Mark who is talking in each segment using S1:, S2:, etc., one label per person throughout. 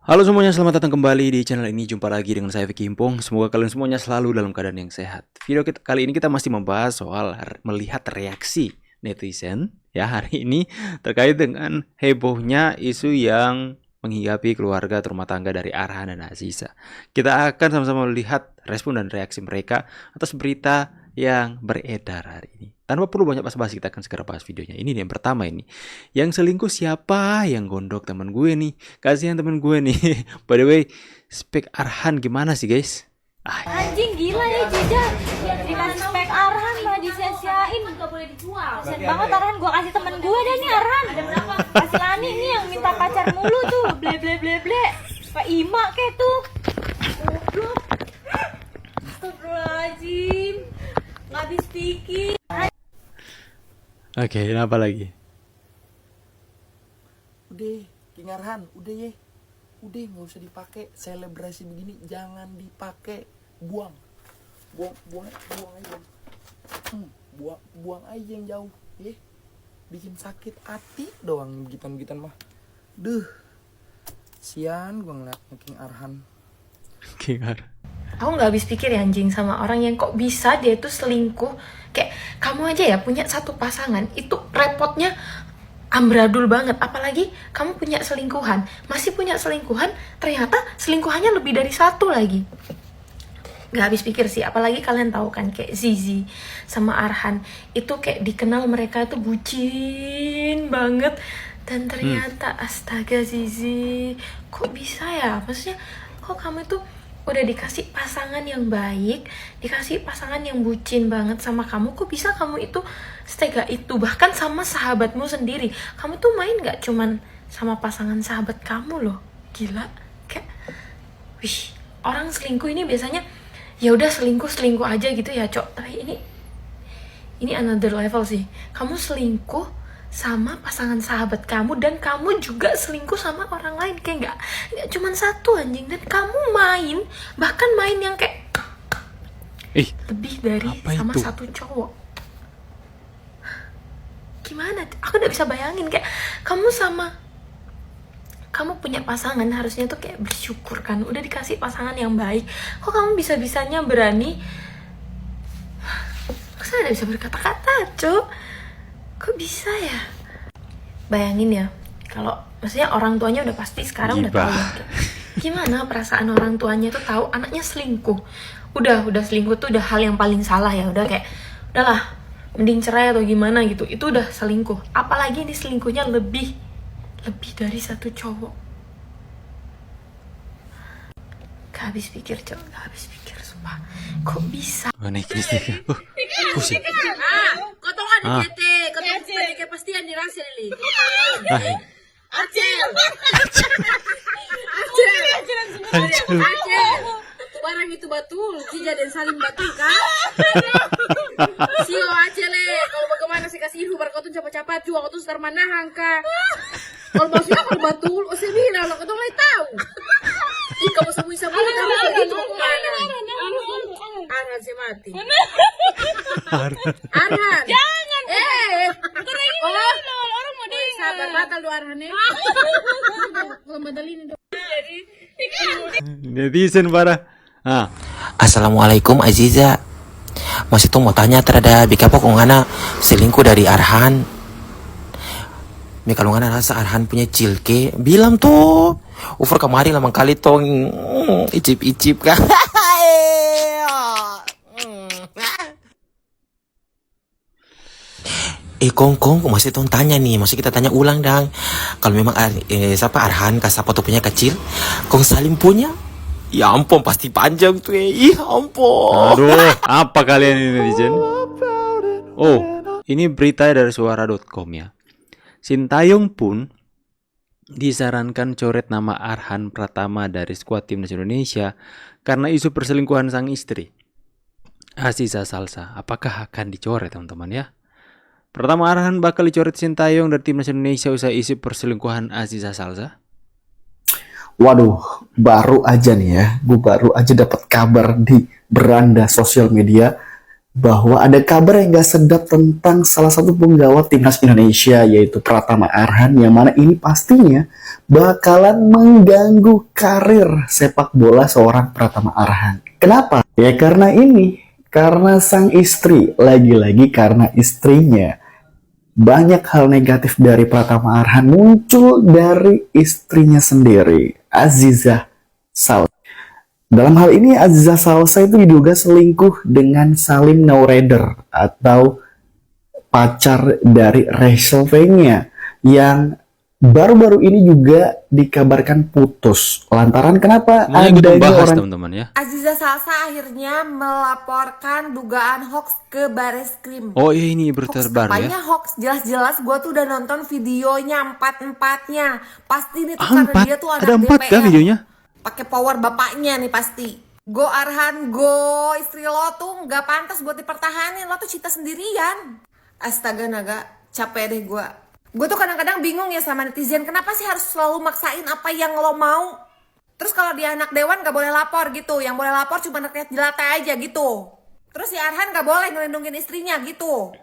S1: Halo semuanya, selamat datang kembali di channel ini. Jumpa lagi dengan saya Vicky Himpong. Semoga kalian semuanya selalu dalam keadaan yang sehat. Kali ini kita masih membahas soal melihat reaksi netizen ya hari ini terkait dengan hebohnya isu yang menghinggapi keluarga atau rumah tangga dari Arhan dan Aziza. Kita akan sama-sama melihat respon dan reaksi mereka atas berita yang beredar hari ini. Tanpa perlu banyak basa-basi, kita akan segera bahas videonya. Ini nih, yang pertama ini. Yang selingkuh siapa? Yang gondok teman gue nih. Kasihan temen gue nih. By the way, spek Arhan gimana sih guys?
S2: Anjing gila ya Jija. Dikasih spek Arhan malah disia-siain. Gak boleh dijual. Kasian banget Arhan, gue kasih temen gue deh nih Arhan. Kasih Lani nih yang minta pacar mulu tuh. Ble ble ble ble. Pak Ima kek tuh. Goblok. Astagfirullahaladzim. Gak habis pikir.
S1: Oke, apa lagi?
S3: Udah, King Arhan, udah ya. Udah, nggak usah dipakai. Selebrasi begini jangan dipakai. Buang aja. Buang aja yang jauh, ya. Bikin sakit hati doang begitu mah. Duh, sian gua ngeliatnya King Arhan.
S1: King Arhan.
S4: Aku nggak habis pikir ya anjing sama orang yang kok bisa dia tuh selingkuh. Kayak kamu aja ya punya satu pasangan, itu repotnya amburadul banget. Apalagi kamu punya selingkuhan, masih punya selingkuhan, ternyata selingkuhannya lebih dari satu lagi. Nggak habis pikir sih, apalagi kalian tahu kan kayak Zizi sama Arhan itu kayak dikenal mereka tuh bucin banget. Dan ternyata astaga Zizi, kok bisa ya? Maksudnya kok kamu tuh udah dikasih pasangan yang baik, dikasih pasangan yang bucin banget sama kamu, kok bisa kamu itu setega itu? Bahkan sama sahabatmu sendiri, kamu tuh main gak cuman sama pasangan sahabat kamu loh. Gila, kayak wih, orang selingkuh ini biasanya ya udah selingkuh aja gitu ya Cok, tapi ini another level sih. Kamu selingkuh sama pasangan sahabat kamu dan kamu juga selingkuh sama orang lain, kayak nggak cuman satu anjing. Dan kamu bahkan main yang kayak lebih dari sama
S1: itu?
S4: satu cowok. Gimana? Aku nggak bisa bayangin kayak kamu punya pasangan, harusnya tuh kayak bersyukur kan, udah dikasih pasangan yang baik. Kok kamu bisa-bisanya berani? Saya nggak bisa berkata-kata, Cok. Kok bisa ya? Bayangin ya, kalau maksudnya orang tuanya udah pasti sekarang udah tahu. Gimana perasaan orang tuanya tuh tahu anaknya selingkuh? Udah selingkuh tuh udah hal yang paling salah ya. Udah kayak udahlah, mending cerai atau gimana gitu. Itu udah selingkuh. Apalagi ini selingkuhnya lebih dari satu cowok. Gak habis pikir, Cok. Gak habis pikir, sumpah. Kok bisa?
S1: Mana Kristi? Pusing.
S5: Kotongan di JT, kotongan di kepastian di rasil ini. Acel. Barang itu betul, Jija dan Salim betul kan? Sio Acel, kalau bagaimana sih kasih info barang kau tuh cepat-cepat jual kau tuh setar manahang kah? Kalau maksudnya kalau betul, oh saya bilang lo kau tuh mulai tahu. Ih kamu semui-semui kamu begitu mau kemana? Arhan si mati. Arhan. Jangan. Orang mau dengar. Sabar batal do Arhan ya. Kalau batal ini do.
S1: Netizen parah.
S6: Assalamualaikum Aziza. Masih tuh mau tanya terhadap bika pokongana selingkuh dari Arhan. Mi kalau ngana rasa Arhan punya cilke, bilang tuh. Ufer kemari lamang kali tong icip-icip kan. Kong masih tuh tanya nih, masih kita tanya ulang dang. Kalau memang siapa Arhan kasih foto punya kecil, Kong Salim punya? Ya ampun pasti panjang tuh ih ampun.
S1: Aduh, apa kalian ini netizen? Oh, ini berita dari suara.com ya. Sintayong pun disarankan coret nama Arhan Pratama dari skuad timnas Indonesia karena isu perselingkuhan sang istri Aziza Salsa. Apakah akan dicoret teman-teman ya? Pertama, Arhan bakal dicoret Sintayong dari timnas Indonesia usai isu perselingkuhan Aziza Salsa.
S3: Waduh, baru aja nih ya. Gue baru aja dapat kabar di beranda sosial media
S7: bahwa ada kabar yang gak sedap tentang salah satu penggawa timnas Indonesia, yaitu Pratama Arhan, yang mana ini pastinya bakalan mengganggu karir sepak bola seorang Pratama Arhan. Kenapa? Ya karena sang istri, lagi-lagi karena istrinya. Banyak hal negatif dari Pratama Arhan muncul dari istrinya sendiri, Aziza Salsa. Dalam hal ini Aziza Salsa itu diduga selingkuh dengan Salim Noureder atau pacar dari Rachel Fenya yang baru-baru ini juga dikabarkan putus. Lantaran kenapa
S1: Semuanya gue
S7: adanya
S1: bahas
S7: orang
S1: teman-teman ya.
S8: Aziza Salsa akhirnya melaporkan dugaan hoax ke Bareskrim.
S1: Oh iya, ini
S8: Hoax
S1: berita terbaru ya.
S8: apanya hoax? Jelas-jelas gue tuh udah nonton videonya empat-empatnya. Pasti nih tuh karena
S1: Empat?
S8: dia tuh anak
S1: Ada 4 kah
S8: DPR.
S1: videonya?
S8: Pakai power bapaknya nih pasti. Go Arhan, go, istri lo tuh nggak pantas buat dipertahanin. Lo tuh cinta sendirian. Astaga naga, capek deh gue. Gue tuh kadang-kadang bingung ya sama netizen. Kenapa sih harus selalu maksain apa yang lo mau? Terus kalau dia anak dewan gak boleh lapor gitu. Yang boleh lapor cuma rakyat jelata aja gitu. Terus si Arhan gak boleh ngelindungin istrinya gitu.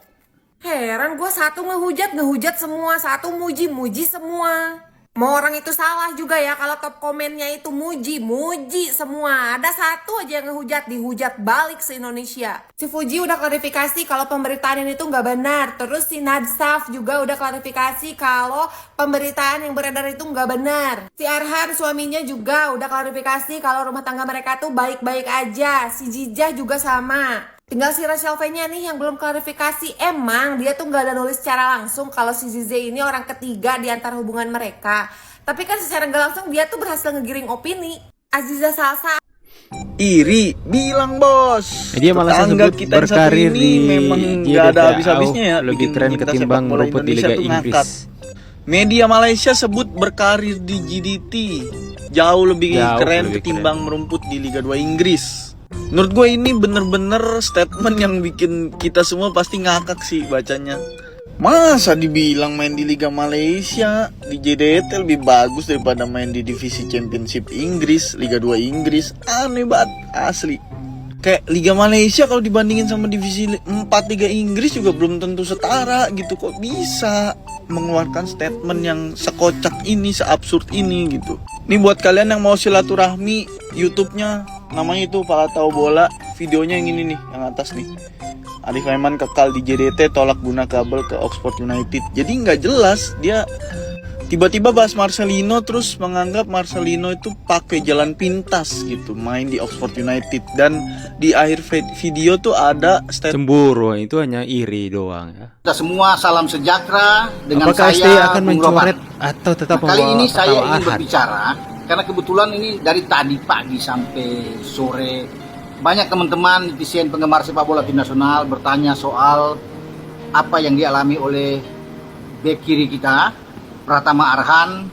S8: Heran gue, satu ngehujat semua. Satu muji semua. Mau orang itu salah juga ya kalau top komennya itu muji semua. Ada satu aja yang ngehujat, dihujat balik se-Indonesia. Si Fuji udah klarifikasi kalau pemberitaan ini tuh nggak benar. Terus si Nadsaf juga udah klarifikasi kalau pemberitaan yang beredar itu nggak benar. Si Arhan suaminya juga udah klarifikasi kalau rumah tangga mereka tuh baik-baik aja. Si Jijah juga sama. Tinggal si Rachel Fenya nih yang belum klarifikasi. Emang dia tuh gak ada nulis secara langsung kalau si Zize ini orang ketiga di antara hubungan mereka. Tapi kan secara gak langsung dia tuh berhasil ngegiring opini. Aziza Salsa
S3: Iri, bilang bos.
S1: Dia malah
S3: Tetangga
S1: sebut
S3: kita yang satu
S1: berkarir
S3: ini
S1: di
S3: memang
S1: GDT
S3: gak ada habis-habisnya ya.
S1: lebih
S3: bikin
S1: keren
S3: kita
S1: ketimbang
S3: sepak bola
S1: rumput di
S3: Indonesia
S1: Liga
S3: tuh
S1: Inggris.
S3: ngangkat. Media Malaysia sebut berkarir di GDT jauh lebih
S1: Jauh
S3: keren
S1: lebih
S3: ketimbang merumput di Liga 2 Inggris. Menurut gue ini bener-bener statement yang bikin kita semua pasti ngakak sih bacanya. Masa dibilang main di Liga Malaysia, di JDT lebih bagus daripada main di divisi Championship Inggris, Liga 2 Inggris. Aneh banget, asli. Kayak Liga Malaysia kalau dibandingin sama divisi 4 Liga Inggris juga belum tentu setara gitu. Kok bisa mengeluarkan statement yang sekocak ini, seabsurd ini gitu. Ini buat kalian yang mau silaturahmi, YouTube-nya namanya itu Pala Tahu Bola. Videonya yang ini nih, yang atas nih. Arif Aiman kekal di JDT, tolak guna kabel ke Oxford United. Jadi nggak jelas, dia tiba-tiba bahas Marcelino terus menganggap Marcelino itu pakai jalan pintas gitu, main di Oxford United. Dan di akhir video tuh ada statement.
S1: Cemburu itu hanya iri doang ya.
S9: Kita semua salam sejahtera dengan
S1: Apakah STY
S9: saya
S1: akan
S9: Bung Ropan.
S1: mencoret atau tetap
S9: Nah, kali ini saya
S1: Pratama
S9: ingin
S1: Arhan?
S9: berbicara karena kebetulan ini dari tadi pagi sampai sore banyak teman-teman netizen penggemar sepak bola tim nasional bertanya soal apa yang dialami oleh bek kiri kita Pratama Arhan,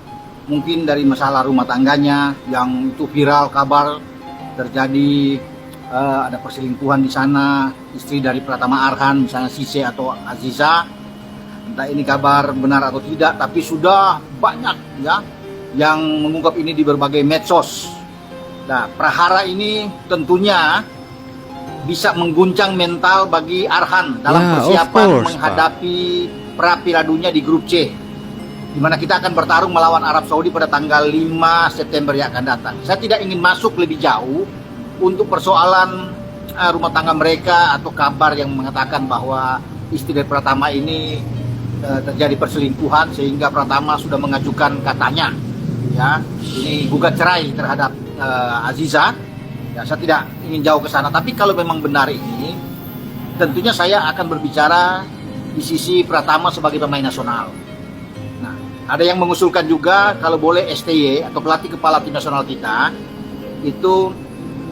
S9: mungkin dari masalah rumah tangganya yang itu viral kabar terjadi ada perselingkuhan di sana, istri dari Pratama Arhan misalnya Sise atau Aziza. Entah ini kabar benar atau tidak, tapi sudah banyak ya yang mengungkap ini di berbagai medsos. Nah, prahara ini tentunya bisa mengguncang mental bagi Arhan dalam
S1: Ya, of
S9: persiapan
S1: course,
S9: menghadapi pra-Piala di grup C, di mana kita akan bertarung melawan Arab Saudi pada tanggal 5 September yang akan datang. Saya tidak ingin masuk lebih jauh untuk persoalan rumah tangga mereka atau kabar yang mengatakan bahwa istri dari Pratama ini terjadi perselingkuhan sehingga Pratama sudah mengajukan katanya ya ini gugat cerai terhadap Aziza. Ya, saya tidak ingin jauh ke sana, tapi kalau memang benar ini tentunya saya akan berbicara di sisi Pratama sebagai pemain nasional. Nah, ada yang mengusulkan juga kalau boleh STY atau pelatih kepala tim nasional kita itu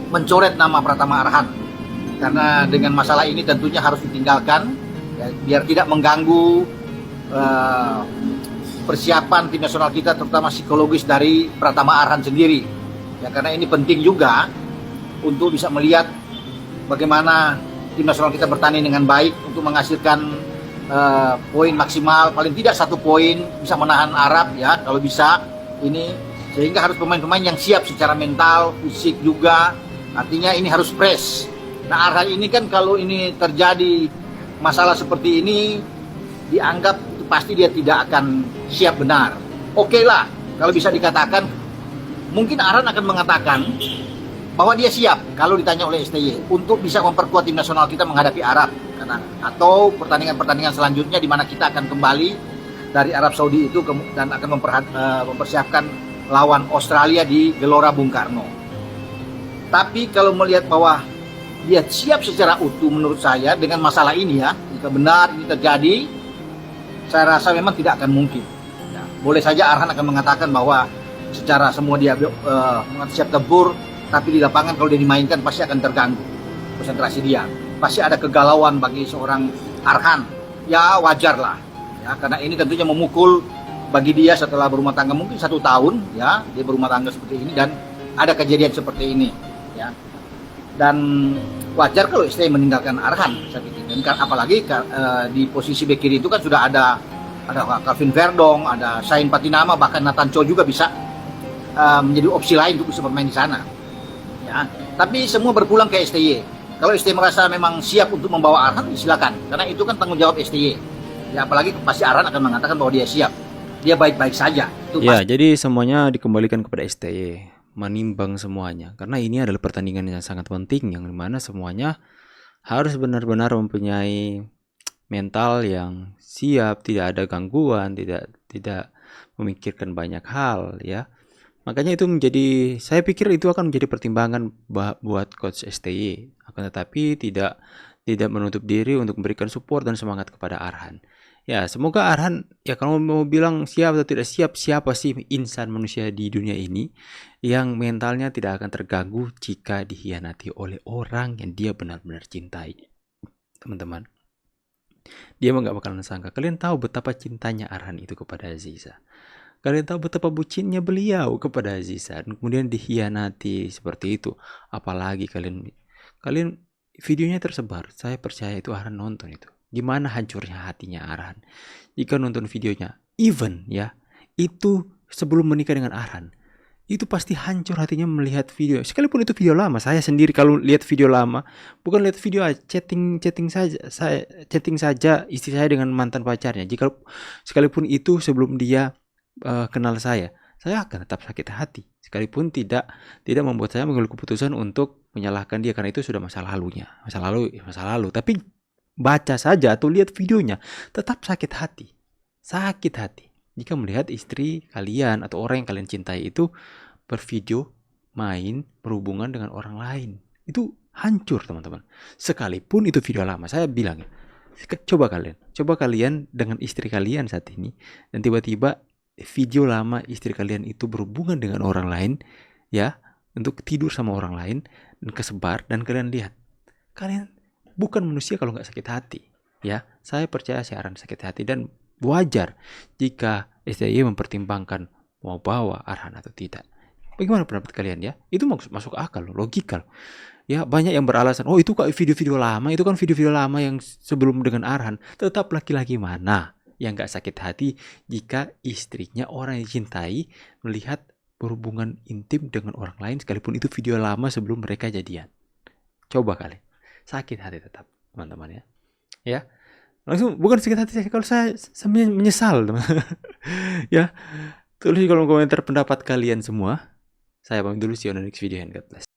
S9: mencoret nama Pratama Arhan, karena dengan masalah ini tentunya harus ditinggalkan ya, biar tidak mengganggu persiapan tim nasional kita, terutama psikologis dari Pratama Arhan sendiri ya, karena ini penting juga untuk bisa melihat bagaimana tim nasional kita bertanding dengan baik untuk menghasilkan poin maksimal, paling tidak 1 poin, bisa menahan Arab ya kalau bisa ini, sehingga harus pemain-pemain yang siap secara mental, fisik juga. Artinya ini harus fresh Nah, Arhan ini kan kalau ini terjadi masalah seperti ini, dianggap pasti dia tidak akan siap benar. Oke lah, kalau bisa dikatakan, mungkin Arhan akan mengatakan bahwa dia siap kalau ditanya oleh STY untuk bisa memperkuat tim nasional kita menghadapi Arab. Atau pertandingan-pertandingan selanjutnya di mana kita akan kembali dari Arab Saudi itu dan akan mempersiapkan lawan Australia di Gelora Bung Karno. Tapi kalau melihat bahwa dia siap secara utuh menurut saya dengan masalah ini ya, jika benar ini terjadi, saya rasa memang tidak akan mungkin. Ya, boleh saja Arhan akan mengatakan bahwa secara semua dia siap tempur, tapi di lapangan kalau dia dimainkan pasti akan terganggu konsentrasi dia. Pasti ada kegalauan bagi seorang Arhan. Ya wajar lah, ya, karena ini tentunya memukul bagi dia setelah berumah tangga mungkin 1 tahun, ya dia berumah tangga seperti ini dan ada kejadian seperti ini, ya. Dan wajar kalau STY meninggalkan Arhan, saya pikir. Dan apalagi di posisi bek kiri itu kan sudah ada Calvin Verdong, ada Sain Patinama, bahkan Nathan Cho juga bisa menjadi opsi lain untuk bisa bermain di sana. Ya, tapi semua berpulang ke STY. Kalau STY merasa memang siap untuk membawa Arhan, silakan, karena itu kan tanggung jawab STY. Ya, apalagi pasti Arhan akan mengatakan bahwa dia siap, dia baik-baik saja. Itu
S1: Ya, jadi semuanya dikembalikan kepada STY. Menimbang semuanya, karena ini adalah pertandingan yang sangat penting yang dimana semuanya harus benar-benar mempunyai mental yang siap, tidak ada gangguan, tidak memikirkan banyak hal, ya. Makanya itu menjadi, saya pikir itu akan menjadi pertimbangan buat coach STY, akan tetapi tidak menutup diri untuk memberikan support dan semangat kepada Arhan. Ya, semoga Arhan, ya kalau mau bilang siap atau tidak siap, siapa sih insan manusia di dunia ini yang mentalnya tidak akan terganggu jika dikhianati oleh orang yang dia benar-benar cintai. Teman-teman, dia nggak bakalan sangka. Kalian tahu betapa cintanya Arhan itu kepada Aziza. Kalian tahu betapa bucinnya beliau kepada Aziza. Dan kemudian dikhianati seperti itu. Apalagi kalian videonya tersebar. Saya percaya itu Arhan nonton itu. Gimana hancurnya hatinya Arhan jika nonton videonya. Even ya, itu sebelum menikah dengan Arhan, itu pasti hancur hatinya melihat video. Sekalipun itu video lama, saya sendiri kalau lihat video lama, bukan lihat video chatting saja istri saya dengan mantan pacarnya. Jika sekalipun itu sebelum dia kenal saya akan tetap sakit hati. Sekalipun tidak membuat saya mengambil keputusan untuk menyalahkan dia karena itu sudah masa lalu. Tapi baca saja atau lihat videonya tetap sakit hati jika melihat istri kalian atau orang yang kalian cintai itu bervideo berhubungan dengan orang lain. Itu hancur, teman-teman. Sekalipun itu video lama, saya bilang ya, coba kalian dengan istri kalian saat ini dan tiba-tiba video lama istri kalian itu berhubungan dengan orang lain, ya, untuk tidur sama orang lain dan kesebar, dan kalian lihat, kalian bukan manusia kalau nggak sakit hati, ya. Saya percaya si Arhan sakit hati dan wajar jika STY mempertimbangkan mau bawa Arhan atau tidak. Bagaimana pendapat kalian ya? Itu masuk akal, logikal. Ya, banyak yang beralasan, oh itu kok video-video lama, itu kan video-video lama yang sebelum dengan Arhan. Tetap laki-laki mana yang nggak sakit hati jika istrinya orang yang dicintai melihat berhubungan intim dengan orang lain sekalipun itu video lama sebelum mereka jadian. Coba kalian. Sakit hati tetap, teman-teman ya. Langsung, bukan sakit hati kalau saya menyesal, teman. Ya, tulis di kolom komentar pendapat kalian semua. Saya pamit dulu, see you on the next video and God bless.